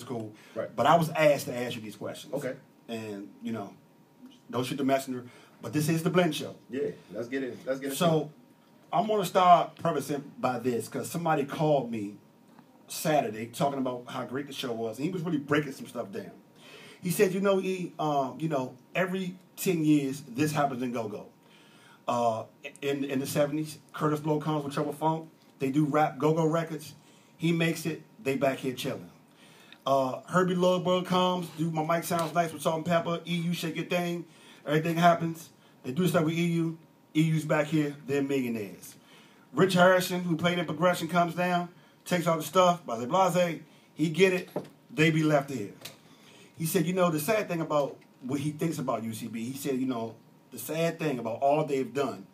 it's cool. Right. But I was asked to ask you these questions. Okay. And, you know, don't shoot the messenger. But this is the Blend Show. Yeah, let's get it. Let's get it. So I'm going to start prefacing by this because somebody called me Saturday talking about how great the show was. And he was really breaking some stuff down. He said, you know, every 10 years, this happens in go-go. In the 70s, Curtis Blow comes with Trouble Funk. They do rap go-go records. He makes it. They back here chilling. Herbie Lordberg comes, do My Mic Sounds Nice with Salt and Pepper. EU Shake Your Thing. Everything happens. They do stuff with EU. EU's back here. They're millionaires. Rich Harrison, who played in Progression, comes down, takes all the stuff, blase. He get it. They be left here. He said, you know, the sad thing about what he thinks about UCB, he said, you know, the sad thing about all they've done,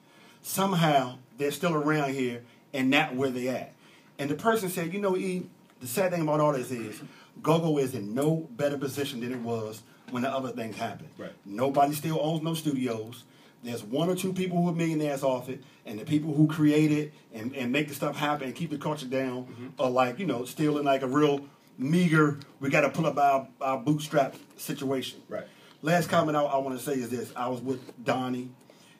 somehow they're still around here and not where they at. And the person said, you know, E, the sad thing about all this is go-go is in no better position than it was when the other things happened. Right. Nobody still owns no studios. There's one or two people who are millionaires off it, and the people who create it and make the stuff happen and keep the culture down are like, you know, still in like a real meager, we got to pull up our bootstrap situation. Right. Last comment I want to say is this. I was with Donnie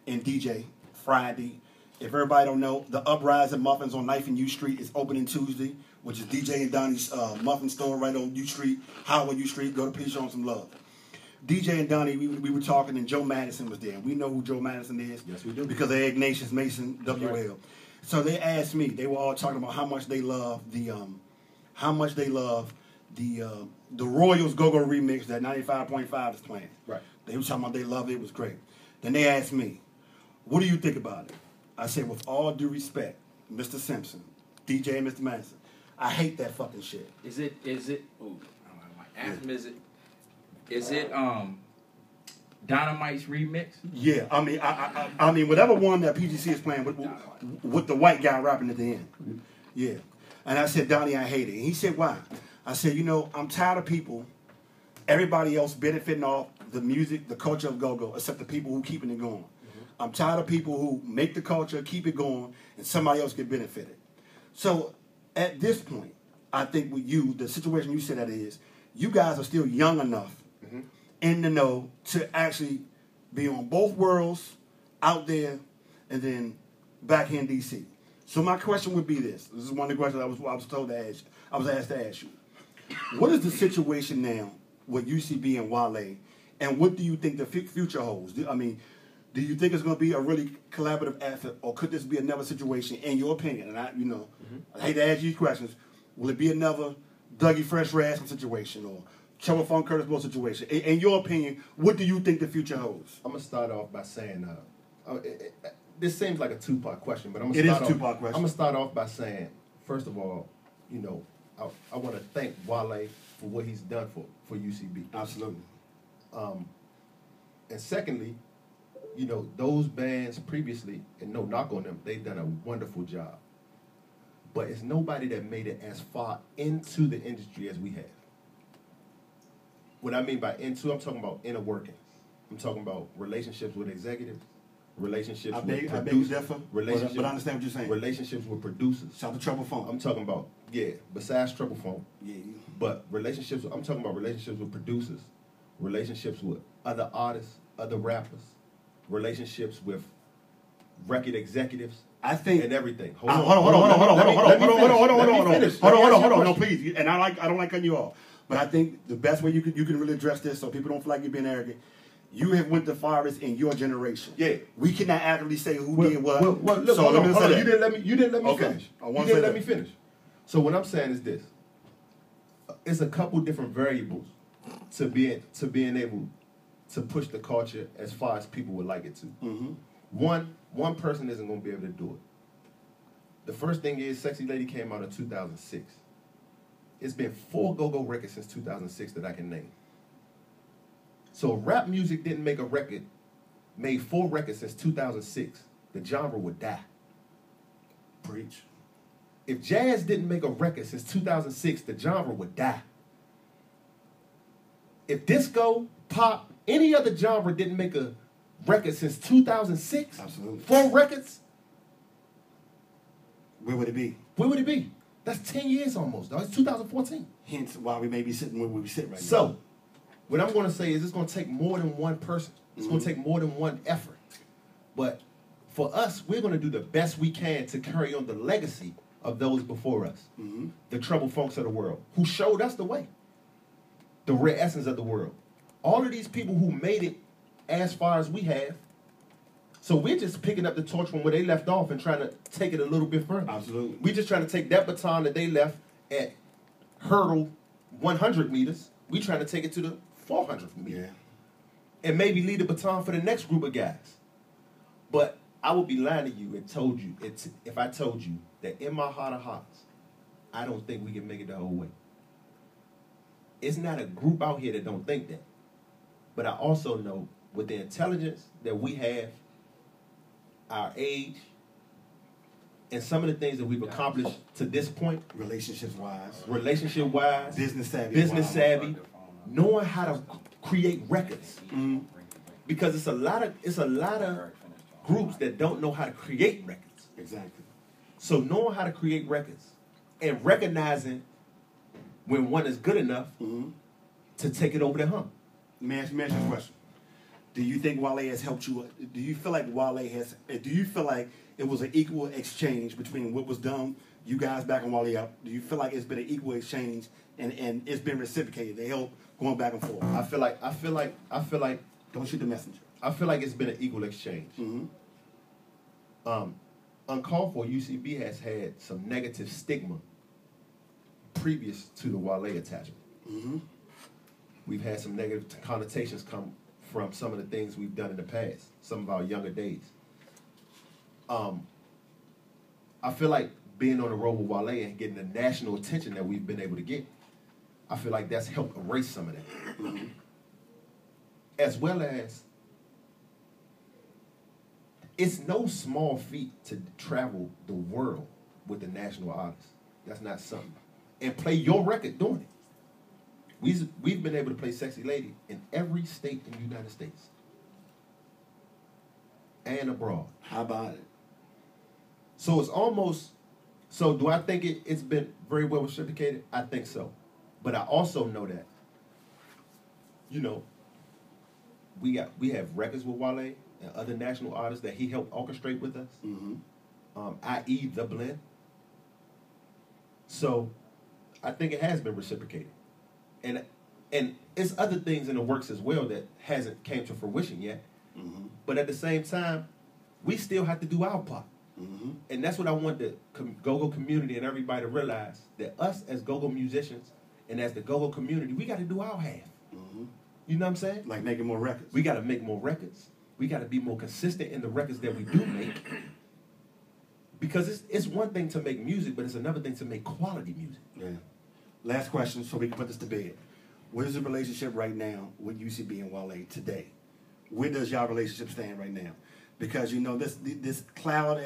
and DJ Friday. If everybody don't know, the Uprising Muffins on Knife and U Street is opening Tuesday, which is DJ and Donnie's muffin store right on U Street, Howard U Street. Go to please show them some love. DJ and Donnie, we were talking, and Joe Madison was there. We know who Joe Madison is. Yes, we do. Because of Ignatius Mason, WL. Right. So they asked me, they were all talking about how much they love the Royals Go-Go remix that 95.5 is playing. Right. They were talking about they loved it. It was great. Then they asked me, what do you think about it? I said, with all due respect, Mr. Simpson, DJ and Mr. Madison, I hate that fucking shit. Is it, oh, I might ask him, is it Dynamite's remix? Yeah, I mean, whatever one that PGC is playing with the white guy rapping at the end. Yeah. And I said, Donnie, I hate it. And he said, why? I said, you know, I'm tired of people, everybody else benefiting off the music, the culture of go-go, except the people who keeping it going. I'm tired of people who make the culture, keep it going, and somebody else get benefited. So at this point, I think with you, the situation you said that is, you guys are still young enough in the know to actually be on both worlds, out there, and then back here in D.C. So my question would be this. This is one of the questions I was told to ask. I was asked to ask you. What is the situation now with UCB and Wale, and what do you think the future holds? I mean, do you think it's going to be a really collaborative effort, or could this be another situation, in your opinion? And I hate to ask you these questions. Will it be another Dougie Fresh Rascal situation, or Trouble Funk Curtis Blow situation? In your opinion, what do you think the future holds? I'm gonna start off by saying, this seems like a two-part question, but I'm It gonna is a two-part question. I'm gonna start off by saying, first of all, you know, I want to thank Wale for what he's done for UCB. Absolutely. And secondly, you know, those bands previously, and no knock on them, they've done a wonderful job. But it's nobody that made it as far into the industry as we have. What I mean by into, I'm talking about inner workings. I'm talking about relationships with executives, relationships with producers, relationships, but I understand what you're saying. Relationships with producers. Shout to Trouble Funk. I'm talking about, besides Trouble Funk. Yeah. But relationships, I'm talking about relationships with producers, relationships with other artists, other rappers, relationships with record executives, I think, and everything. Hold on. No, please. And I don't like cutting you off. But I think the best way you can really address this, so people don't feel like you're being arrogant. You have went the farthest in your generation. Yeah. We cannot actively say who did what. Well, look, so hold on. You didn't let me okay. finish. I You want didn't let me finish. So what I'm saying is this: it's a couple different variables to being able to push the culture as far as people would like it to. One person isn't going to be able to do it. The first thing is, Sexy Lady came out in 2006. It's been 4 go-go records since 2006 that I can name. So if rap music didn't make a record, made 4 records since 2006, the genre would die. Preach. If jazz didn't make a record since 2006, the genre would die. If disco, pop, any other genre didn't make a record since 2006, absolutely, 4 records, where would it be? Where would it be? That's 10 years almost, dog. It's 2014. Hence why we may be sitting where we sit right now. So, what I'm going to say is it's going to take more than one person. It's going to take more than one effort. But for us, we're going to do the best we can to carry on the legacy of those before us. The Trouble Funks of the world, who showed us the way. The Rare Essence of the world. All of these people who made it as far as we have. So we're just picking up the torch from where they left off and trying to take it a little bit further. Absolutely. We're just trying to take that baton that they left at hurdle 100 meters. We're trying to take it to the 400 meters. Yeah. And maybe lead the baton for the next group of guys. But I would be lying to you if I told you that in my heart of hearts, I don't think we can make it the whole way. It's not a group out here that don't think that. But I also know with the intelligence that we have, our age, and some of the things that we've accomplished to this point, Relationship-wise, business savvy, knowing how to create records. Because it's a lot of groups that don't know how to create records. Exactly. So knowing how to create records and recognizing when one is good enough to take it over the hump. Let me ask you a question. Do you think Wale has helped you? Do you feel like it was an equal exchange between what was done, you guys back on Wale up? Do you feel like it's been an equal exchange and it's been reciprocated? They help going back and forth. I feel like Don't shoot the messenger. I feel like it's been an equal exchange. Uncalled For UCB has had some negative stigma previous to the Wale attachment. We've had some negative connotations come from some of the things we've done in the past, some of our younger days. I feel like being on the road with Wale and getting the national attention that we've been able to get, I feel like that's helped erase some of that. As well as, it's no small feat to travel the world with a national artist. That's not something. And play your record doing it. We've been able to play Sexy Lady in every state in the United States. And abroad. How about it? So it's almost, so do I think it's been very well reciprocated? I think so. But I also know that, we have records with Wale and other national artists that he helped orchestrate with us, i.e. The Blend. So I think it has been reciprocated. And it's other things in the works as well that hasn't came to fruition yet. But at the same time, we still have to do our part. And that's what I want the go-go community and everybody to realize, that us as go-go musicians and as the go-go community, we got to do our half. You know what I'm saying? Like making more records. We got to make more records. We got to be more consistent in the records that we do make. Because it's one thing to make music, but it's another thing to make quality music. Yeah. Last question, so we can put this to bed. What is the relationship right now with UCB and Wale today? Where does y'all relationship stand right now? Because this cloud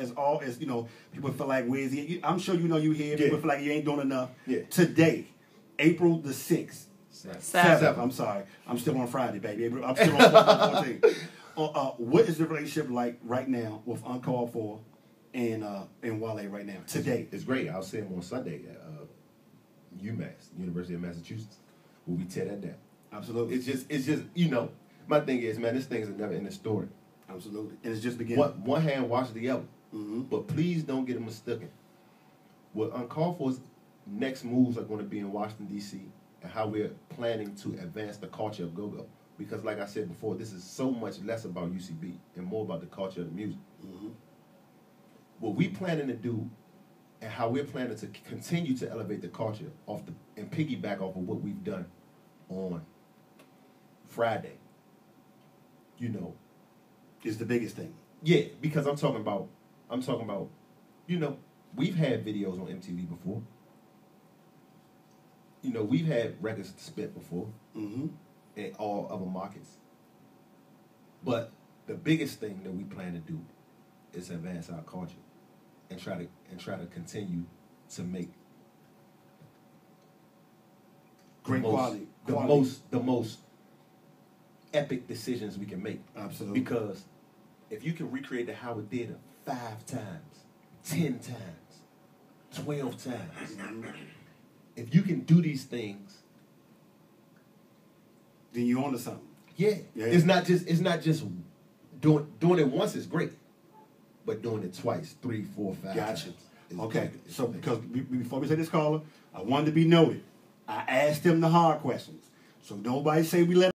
people feel like, where's he? I'm sure you here. People feel like you ain't doing enough. Yeah. Today, April the 6th. 7th. I'm sorry. I'm still on Friday, baby. I'm still on 14th. What is the relationship like right now with Uncalled For and Wale right now? Today. It's great. I'll see him on Sunday at UMass, University of Massachusetts, where we tear that down. Absolutely. It's just my thing is, man, this thing's a never-ending story. Absolutely. And it's just beginning. One hand washes the other. But please don't get it mistaken. What Uncalled For's next moves are going to be in Washington, D.C., and how we're planning to advance the culture of go-go. Because like I said before, this is so much less about UCB and more about the culture of the music. What we planning to do and how we're planning to continue to elevate the culture and piggyback off of what we've done on Friday, is the biggest thing. Yeah, because I'm talking about, we've had videos on MTV before. We've had records spent before in all other markets. But the biggest thing that we plan to do is advance our culture and try to continue to make great quality. The most epic decisions we can make. Absolutely. Because if you can recreate the Howard Theater 5 times, 10 times, 12 times. If you can do these things, then you're onto something. yeah. It's not just doing it once is great, but doing it twice, 3, 4, 5 Gotcha. times. Okay, so because before we say this caller, I wanted to be noted. I asked them the hard questions. So nobody say we let